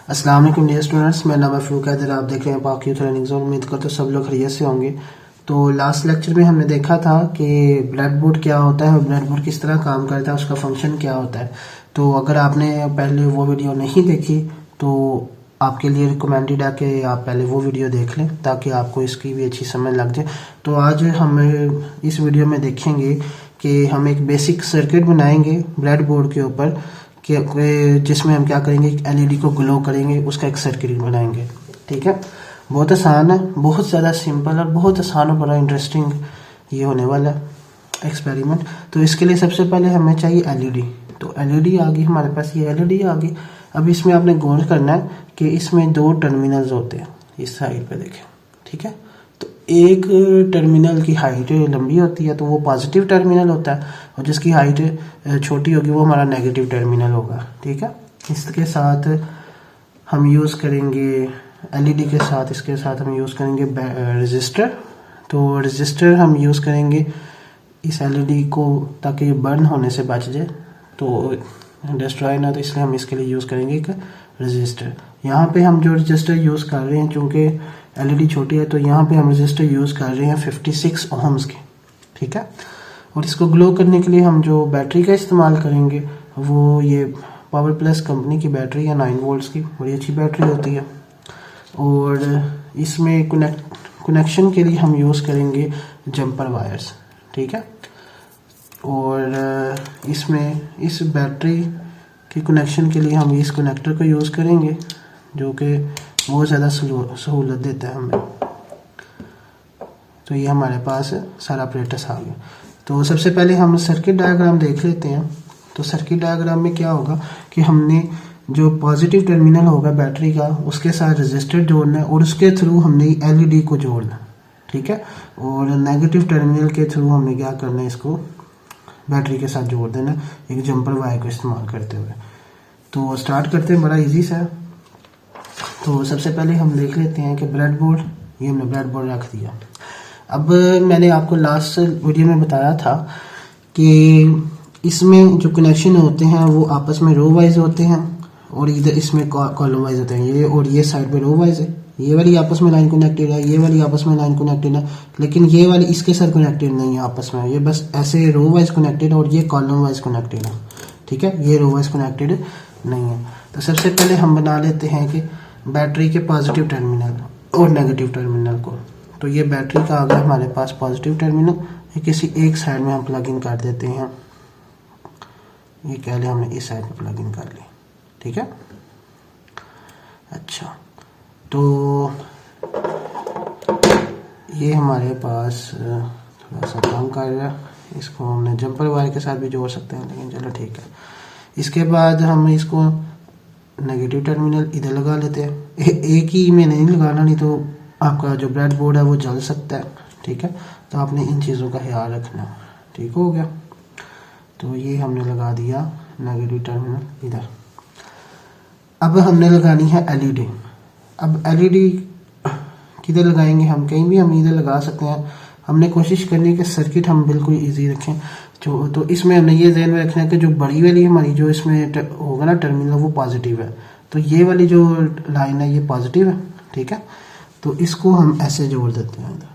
अस्सलाम वालेकुम dear students, मेरा नाम है फ़रूक हैदर। आप देख रहे हैं पाक यूथ लर्निंग जोन। उम्मीद करते सब लोग खैरियत से होंगे। तो लास्ट लेक्चर में हमने देखा था कि ब्रेडबोर्ड क्या होता है और ब्रेडबोर्ड किस तरह काम करता है, उसका फंक्शन क्या होता है। तो अगर आपने पहले वो वीडियो नहीं देखी तो आपके लिए रिकमेंडेड है कि आप पहले वो वीडियो देख लें ताकि आपको इसकी भी अच्छी समझ लग जाए। तो आज हम इस वीडियो में देखेंगे कि हम एक बेसिक सर्किट बनाएंगे ब्रेडबोर्ड के ऊपर कि जिसमें हम क्या करेंगे, एलईडी को ग्लो करेंगे, उसका एक सर्किट बनाएंगे। ठीक है, बहुत आसान है, बहुत ज़्यादा सिंपल और बहुत आसान और बड़ा इंटरेस्टिंग ये होने वाला है एक्सपेरिमेंट। तो इसके लिए सबसे पहले हमें चाहिए एलईडी। तो एलईडी आ गई हमारे पास, ये एलईडी आ गई। अब इसमें आपने गौर करना है कि इसमें दो टर्मिनल्स होते हैं, इस साइड पे देखें। ठीक है, तो एक टर्मिनल की हाइट लंबी होती है तो वो पॉजिटिव टर्मिनल होता है, और जिसकी हाइट छोटी होगी वो हमारा नेगेटिव टर्मिनल होगा। ठीक है, इसके साथ हम यूज़ करेंगे एलईडी के साथ, इसके साथ हम यूज़ करेंगे रजिस्टर। तो रजिस्टर हम यूज़ करेंगे इस एलईडी को ताकि ये बर्न होने से बच जाए, तो डिस्ट्रॉय ना, तो इसलिए हम इसके लिए यूज़ करेंगे एक रजिस्टर। यहाँ पे हम जो रजिस्टर यूज़ कर रहे हैं, चूँकि एलईडी छोटी है तो यहाँ पे हम रजिस्टर यूज़ कर रहे हैं 56 ओहम्स के। ठीक है, और इसको ग्लो करने के लिए हम जो बैटरी का इस्तेमाल करेंगे वो ये पावर प्लस कंपनी की बैटरी है, 9 वोल्ट्स की, बड़ी अच्छी बैटरी होती है। और इसमें कनेक्शन के लिए हम यूज़ करेंगे जंपर वायर्स। ठीक है, और इसमें इस बैटरी के कनेक्शन के लिए हम इस कनेक्टर को यूज़ करेंगे जो कि बहुत ज़्यादा सहूलत देता है हमें। तो ये हमारे पास सारा अपरेटस आ गया। तो सबसे पहले हम सर्किट डायग्राम देख लेते हैं। तो सर्किट डायग्राम में क्या होगा कि हमने जो पॉजिटिव टर्मिनल होगा बैटरी का उसके साथ रजिस्टर जोड़ना है और उसके थ्रू हमने एलईडी को जोड़ना। ठीक है, और नेगेटिव टर्मिनल के थ्रू हमने क्या करना है, इसको बैटरी के साथ जोड़ देना एक जंपर वायर को इस्तेमाल करते हुए। तो स्टार्ट करते हैं, बड़ा इजी सा। तो सबसे पहले हम देख लेते हैं कि ब्रेडबोर्ड, ये हमने ब्रेडबोर्ड रख दिया। अब मैंने आपको लास्ट वीडियो में बताया था कि इसमें जो कनेक्शन होते हैं वो आपस में रो वाइज होते हैं और इधर इसमें कॉलम वाइज होते हैं। ये और ये साइड पे रो वाइज है, ये वाली आपस में लाइन कनेक्टेड है, ये वाली आपस में लाइन कनेक्टेड है, लेकिन ये वाली इसके साथ कनेक्टेड नहीं है आपस में, ये बस ऐसे रो वाइज कनेक्टेड और ये कॉलम वाइज कनेक्टेड है। ठीक है, ये रो वाइज कनेक्टेड नहीं है। तो सबसे पहले हम बना लेते हैं कि बैटरी के पॉजिटिव टर्मिनल और नेगेटिव टर्मिनल को। तो ये बैटरी का आ गया हमारे पास पॉजिटिव टर्मिनल, ये किसी एक साइड में हम प्लग इन कर देते हैं। ये कह लें हमने इस साइड में प्लग इन कर ली। ठीक है, अच्छा, तो ये हमारे पास थोड़ा सा काम कर रहा है। इसको हमने जंपर वायर के साथ भी जोड़ सकते हैं, लेकिन चलो ठीक है। इसके बाद हम इसको नेगेटिव टर्मिनल इधर लगा लेते हैं। एक ही में नहीं लगाना, नहीं तो आपका जो ब्रेडबोर्ड है वो जल सकता है। ठीक है, तो आपने इन चीज़ों का ख्याल रखना। ठीक हो गया, तो ये हमने लगा दिया नेगेटिव टर्मिनल इधर। अब हमने लगानी है एलईडी। अब एलईडी किधर लगाएंगे हम, कहीं भी हम इधर लगा सकते हैं। हमने कोशिश करनी है कि सर्किट हम बिल्कुल इजी रखें। तो इसमें हमने ये ध्यान में रखना है कि जो बड़ी वाली हमारी जो इसमें होगा ना टर्मिनल वो पॉजिटिव है, तो ये वाली जो लाइन है ये पॉजिटिव है। ठीक है, तो इसको हम ऐसे जोड़ देते हैं इधर।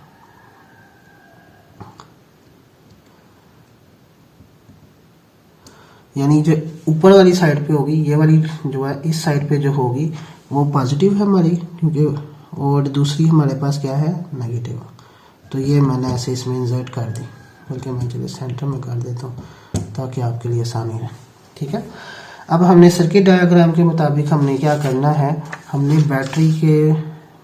यानी जो ऊपर वाली साइड पे होगी, ये वाली जो है इस साइड पे जो होगी वो पॉजिटिव है हमारी, क्योंकि और दूसरी हमारे पास क्या है, नेगेटिव। तो ये मैंने ऐसे इसमें इंसर्ट कर दी, बल्कि मैं चलिए सेंटर में कर देता हूँ ताकि आपके लिए आसानी रहे। ठीक है, अब हमने सर्किट डायग्राम के मुताबिक हमने क्या करना है, हमने बैटरी के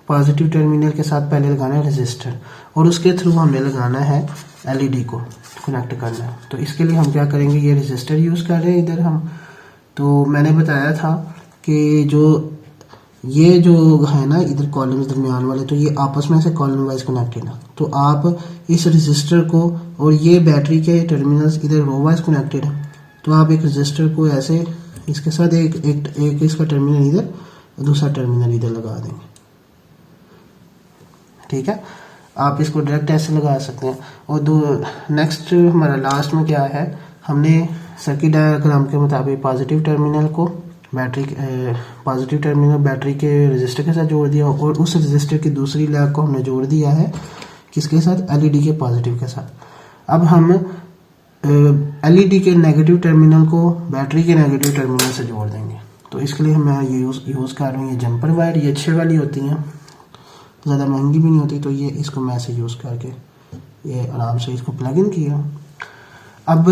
पॉजिटिव टर्मिनल के साथ पहले लगाना है रजिस्टर और उसके थ्रू हमने लगाना है एलईडी को कनेक्ट करना है। तो इसके लिए हम क्या करेंगे, ये रजिस्टर यूज़ कर रहे हैं इधर हम। तो मैंने बताया था कि ये जो है ना इधर कॉलम्स दरमियान वाले, तो ये आपस में से कॉलम वाइज कनेक्टेड है। तो आप इस रजिस्टर को, और ये बैटरी के टर्मिनल्स इधर रो वाइज कनेक्टेड है, तो आप एक रजिस्टर को ऐसे इसके साथ एक इसका टर्मिनल इधर और दूसरा टर्मिनल इधर लगा देंगे। ठीक है, आप इसको डायरेक्ट ऐसे लगा सकते हैं। और नेक्स्ट हमारा लास्ट में क्या है, हमने सर्किट डायग्राम के मुताबिक पॉजिटिव टर्मिनल को बैटरी पॉजिटिव टर्मिनल बैटरी के रजिस्टर के साथ जोड़ दिया और उस रजिस्टर की दूसरी लैग को हमने जोड़ दिया है किसके साथ, एलईडी के पॉजिटिव के साथ। अब हम एलईडी के नेगेटिव टर्मिनल को बैटरी के नेगेटिव टर्मिनल से जोड़ देंगे। तो इसके लिए मैं यूज़ कर रहा हूँ ये जंपर वायर, ये अच्छे वाली होती हैं, ज़्यादा महंगी भी नहीं होती। तो ये इसको मैं ऐसे यूज़ करके ये आराम से इसको प्लग इन किया। अब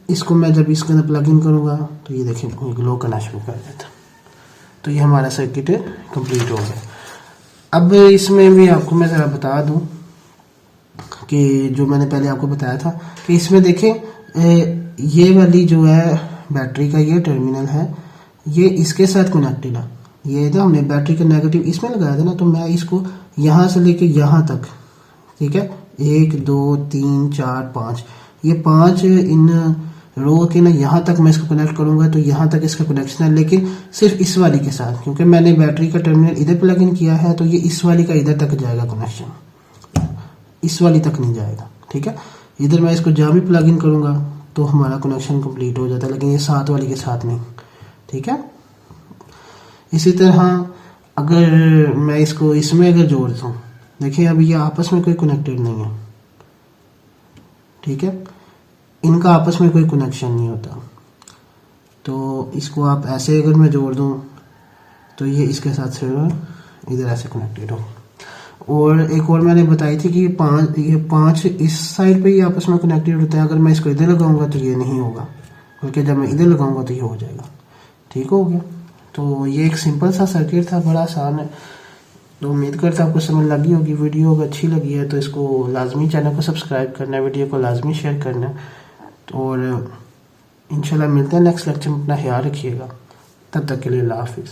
इसको मैं जब इसके अंदर प्लग इन करूँगा तो ये देखिए ग्लो करना शुरू कर देता। तो ये हमारा सर्किट कंप्लीट हो गया। अब इसमें भी आपको मैं ज़रा बता दूं कि जो मैंने पहले आपको बताया था कि इसमें देखें ये वाली जो है बैटरी का ये टर्मिनल है, ये इसके साथ कनेक्टेड है। ये ना हमने बैटरी का नेगेटिव इसमें लगाया था ना, तो मैं इसको यहाँ से लेके यहाँ तक, ठीक है, 1 2 3 4 5, ये 5 इन रो के ना यहाँ तक मैं इसको कनेक्ट करूँगा। तो यहाँ तक इसका कनेक्शन है, लेकिन सिर्फ इस वाली के साथ, क्योंकि मैंने बैटरी का टर्मिनल इधर प्लग इन किया है। तो ये इस वाली का इधर तक जाएगा कनेक्शन, इस वाली तक नहीं जाएगा, ठीक है। इधर मैं इसको जहाँ भी प्लग इन करूँगा तो हमारा कनेक्शन कंप्लीट हो जाता है, लेकिन ये साथ वाली के साथ नहीं, ठीक है। इसी तरह अगर मैं इसको इसमें अगर जोड़ दूँ, देखिए अभी ये आपस में कोई कनेक्टेड नहीं है, ठीक है, इनका आपस में कोई कनेक्शन नहीं होता। तो इसको आप ऐसे अगर मैं जोड़ दूँ तो ये इसके साथ से इधर ऐसे कनेक्टेड हो। और एक और मैंने बताई थी कि ये पांच इस साइड पे ही आपस में कनेक्टेड होता है। अगर मैं इसको इधर लगाऊंगा तो ये नहीं होगा, बल्कि जब मैं इधर लगाऊंगा तो ये हो जाएगा, ठीक हो गया। तो ये एक सिंपल सा सर्किट था, बड़ा आसान है। तो उम्मीद करता हूँ आपको समझ लगी होगी। वीडियो अगर अच्छी लगी है तो इसको लाजमी चैनल को सब्सक्राइब करना है, वीडियो को लाजमी शेयर करना है। और इंशाल्लाह मिलते हैं नेक्स्ट लेक्चर में। अपना ख्याल रखिएगा, तब तक के लिए अल्लाह हाफिज़।